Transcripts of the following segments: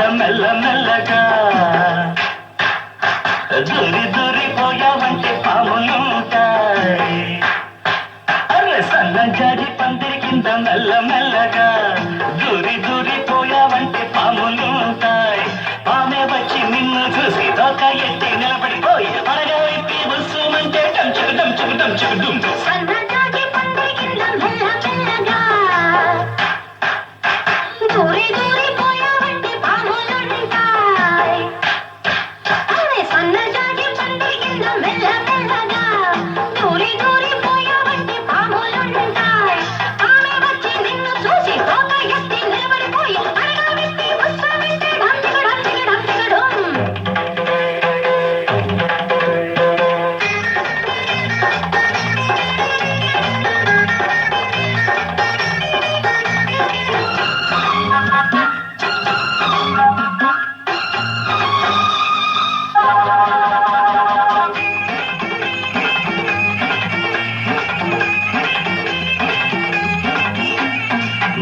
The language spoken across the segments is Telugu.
కింద మెల్ల మెల్లగా దూరి దూరిపోయావంటే పాములుంటాయి. అరే సన్నజాజి పందిరి కింద మెల్ల మెల్లగా దూరి దూరిపోయావంటే పాములుంటాయి. పామే వచ్చి నిన్ను చూసి తోక ఎత్తి నిలబడిపోయి అనగా ఎత్తి బుస్సుమంటే డంచుకు డంచుకు డంచుకు డుంపు. సన్నజాజి పందిరి కింద మెల్ల మెల్లగా దూరి దూరిపోయావంటే పాములుంటాయి. అరే సన్నజాజి పందిరి కింద మెల్ల మెల్లగా దూరి దూరిపోయావంటే పాములుంటాయి. ఆమె వచ్చి నిన్ను చూసి తోక ఎత్తి నిలబడిపోయి అనగా ఎత్తి బుస్సుమంటే డంచుకు డంచుకు డంచుకు డుంపు.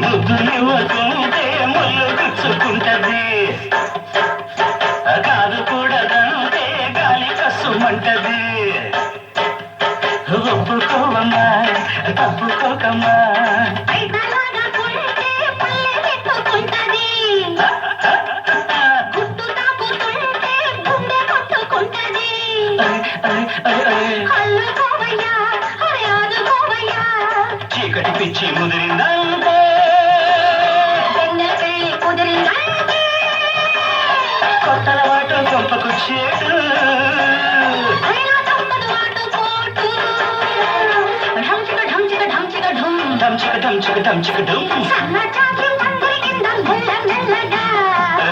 ముద్దునివ్వకుంటే ముళ్ళు గుచ్చుకుంటది, కాదు కూడదంటే గాలి కసుమంటది. ఒప్పుకోవమ్మా తప్పుకోకమ్మా, ఐదలాగా కొంటే పల్లె పెట్టుకుంటది, గుట్టు తాపుతుంటే గుండె కొట్టుకుంటది. అల్లుకోవయ్యా అరే ఆదుకోవయ్యా, చీకటి పిచ్చి ముదిరిందంటే వెన్నెల పెళ్ళి కుదిరిందంటే కొత్తల వాటు గొప్పకు చేటు. అయినా తప్పదు వాటు పోటు. ఢంచిక ఢంచిక ఢంచిక ఢుం. డంచిక డంచిక డంచిక డుమ్. సన్నజాజి పందిరి కింద మెల్ల మెల్లగా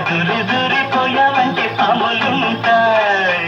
దూరి దూరిపోయావంటే పాములుంటాయి.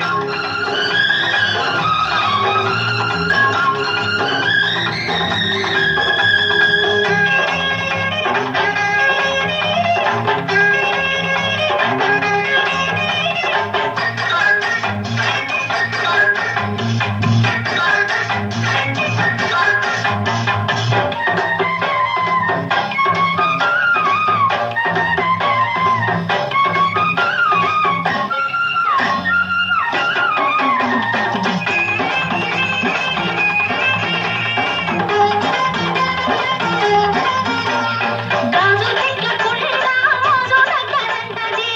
గాజు పెట్టుకుంటా మోజు దగ్గరంటది,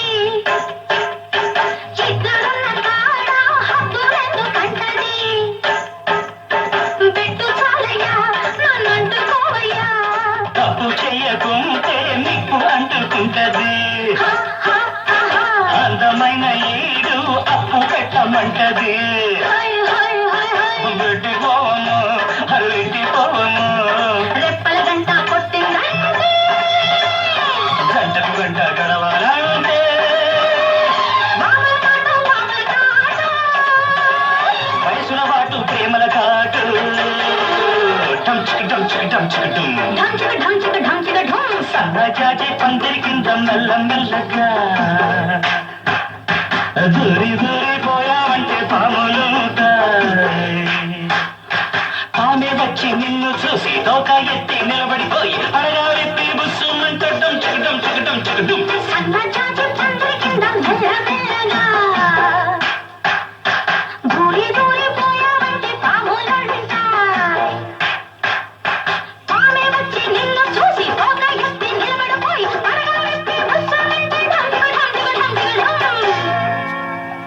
చిక్కడున్న కాడ హద్దులెందుకంటది. పెట్టు చాలయ్యా నన్నంటుకోవయ్యా, తప్పు చెయ్యకుంటే నిప్పు అంటుకుంటది. హ హ హ హ. అందమైన ఈడు అప్పు పెట్టమంటది. హై హై హై హై. పెట్టిపోవను అల్లిటిపోవను, రెప్పల గంట కొట్టిందంటే గంటకు గంట గడవాలంటే మామల కాటు మామల కాటు. వయసుల వాటు ప్రేమల కాటు. డంచిక డంచిక డంచిక డుమ్. ఢంచిక ఢంచిక ఢంచిక ఢుం. సన్నజాజి పందిరి కింద మెల్ల మెల్లగా దూరి దూరిపోయావంటే పాములుంటాయి. ఆమె వచ్చి నిన్ను చూసి తోక ఎత్తి నిలబడిపోయి అనగా ఎత్తి బుస్సుమంటే డంచిక డంచిక డంచిక డుమ్. సన్నజాజి